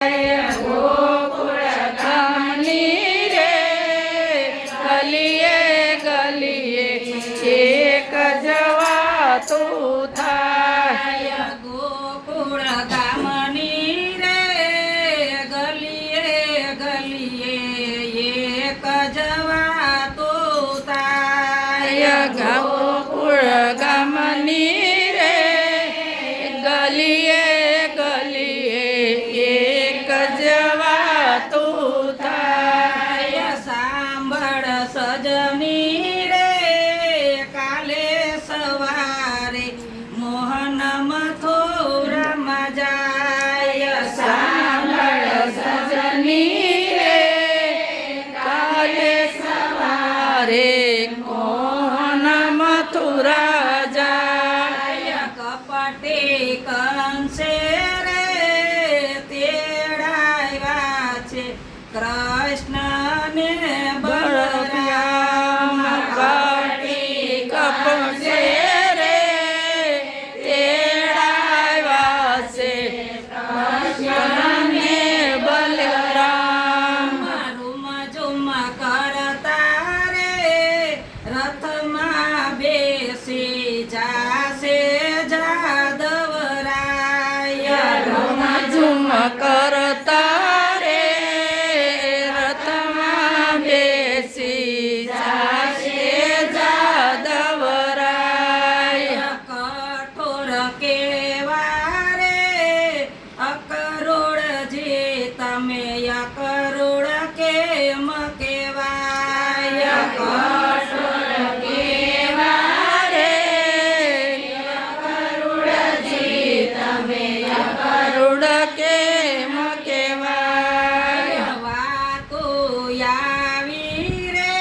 ગોકુળ ગામની રે ગલીએ ગલીએ એક જવાતું થાય. ગોકુળ ગામની રે ગલીએ ગલીએ એક જવાતું થાય. ગોકુળ ગામની રે ગલીએ ગલીએ એક જવાતું થાય. સાંભળ સજની રે કાલે સવારે મોહન મથુરામાં જાય. સાંભળ સજની રે કાલે સવારે મોહન મથુરા જાય. કપટે કંસે રે તેડાવ્યા છે કૃષ્ણને બલરામ. કપટી કપટે રે તેડાવ્યા છે કૃષ્ણને બલરામ. રૂમ ઝુમ કરતા રે રથમાં બેસી જાશે જાદવરાય. રૂમ ઝુમ કરતા રે રથમાં બેસી જાશે જાદવરાય. કઠોર કેવા રે અકરોડજી તમે અકરોડ કેમ કેવાય. કઠોર કેવા રે કરુણજી તમે કરુણ કેમ કેવાય. વાતો આવી રે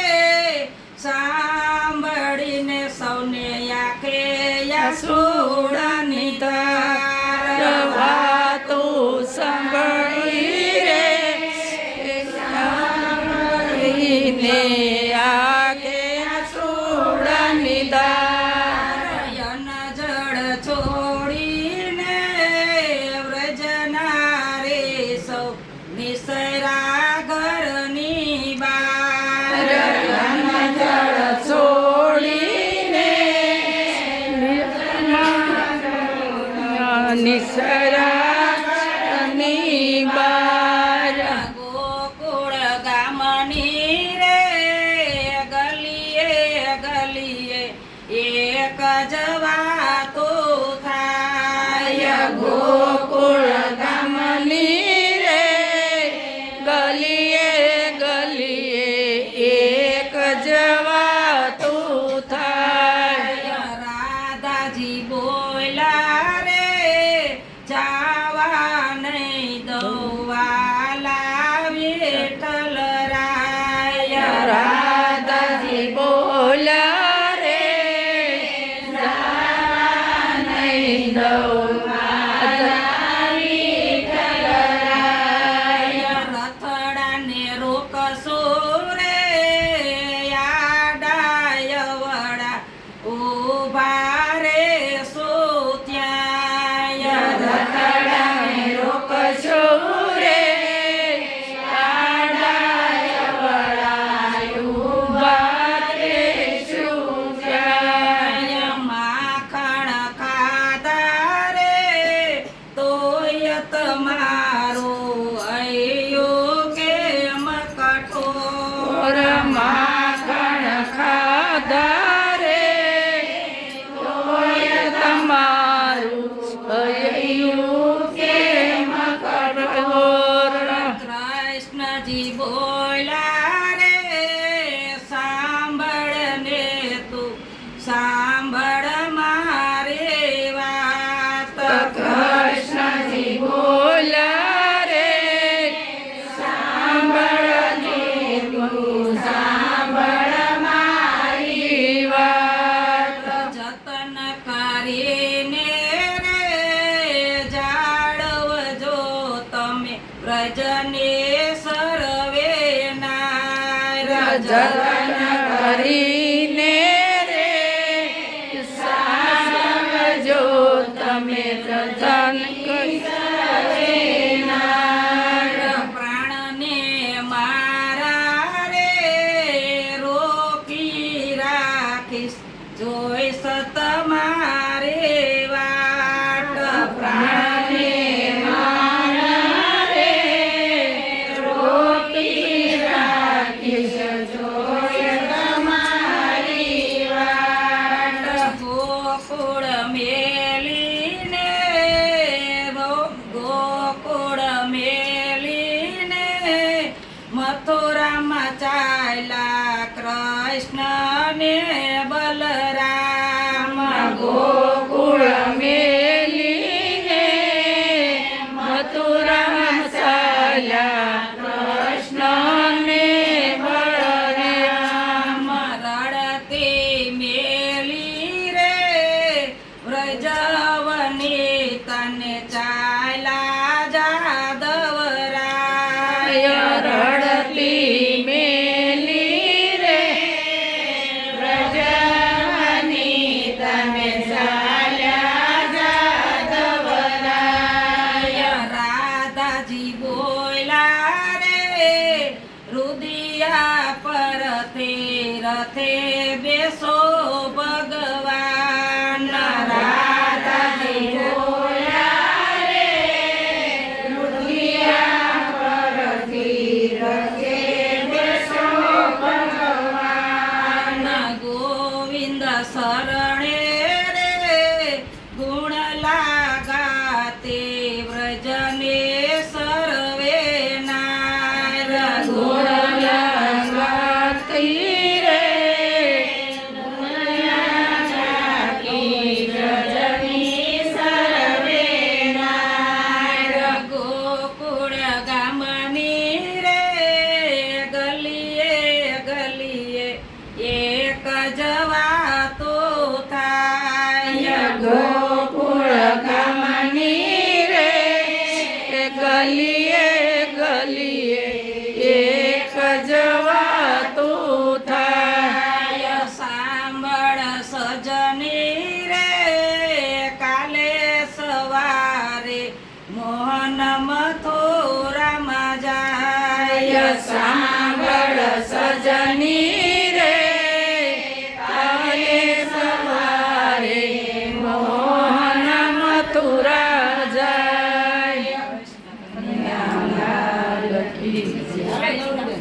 સાંભળીને સૌને આંખે યશોદાની ધાર. વાતું સાંભળી રે સાંભળીને આગે સુડાની દાર. નયન જળ છોડીને વ્રજના રે સૌ નિસરા ઘરની બાર. જળ છોડીને નિસરાની બાર. ગોકુળ ગામની રે ગલીએ ગલીએ એક જવાતું થાય. ગોકુળ ગામની રે ગલીએ ગલીએ એક જવાતું થાય. રાધાજી બોલ્યા રે જાવા નહીં દોવાલા વિઠ્ઠલ રાય. રાધાજી બોલ્યા રે જવા નહીં દઉં રથડાને રોકશો રે આડાય વડા ઊભા રે સો ત્યાં. રથડાને રોકશો રે આડાય વડાયું બારે શું ત્યાં. માખણ ખાધા રે તોય તમારું અયો કેમ કઠોર. માખણ ખાધા રે તોય તમારું હૈયું કેમ કઠોર. કૃષ્ણજી બોલ્યા રે સાંભળ ને તું સાંભળ મારી વાત. કૃષ્ણજી બોલ્યા રે સાંભળજે તું સાંભળ મારી વાત. જતન કરીને રે જાળવજો તમે વ્રજને સર્વે નાર. જતન કરીને રે સાંભળજો તમે જતન કરી ચાલ્યા કૃષ્ણ ને બલરામ ગોકુળ મેલીને મથુરામાં ચાલ્યા કૃષ્ણ ને બળરામ. રડતી મેલી રે વ્રજવની તને ચાલ્યા જાદવરાય રડતી મેલી રે વ્રજવની તને ચાલ્યા જાદવરાય. રાધાજી બોલ્યા રે રુદિયા પર તે રથે બેસો ભગવાન રાધાજી બોલ્યા રે રુદિયા પરથી રથે બેસો ભગવાન. ગોવિંદ શરણે રે ગુણ લાગાતે વ્રજને સર્વે નાર ગુણ લગાતી રે વ્રજની સર્વે નાર. ગોકુળ ગામની રે ગલીએ ગલીએ એક જ વાતો થાય ગોકુળ ગામની રે ગલીએ ગલીએ એક જ વાતું થાય. સાંભળ સજની રે કાલે સવારે મોહન મથુરામાં જાય સાંભળ સજ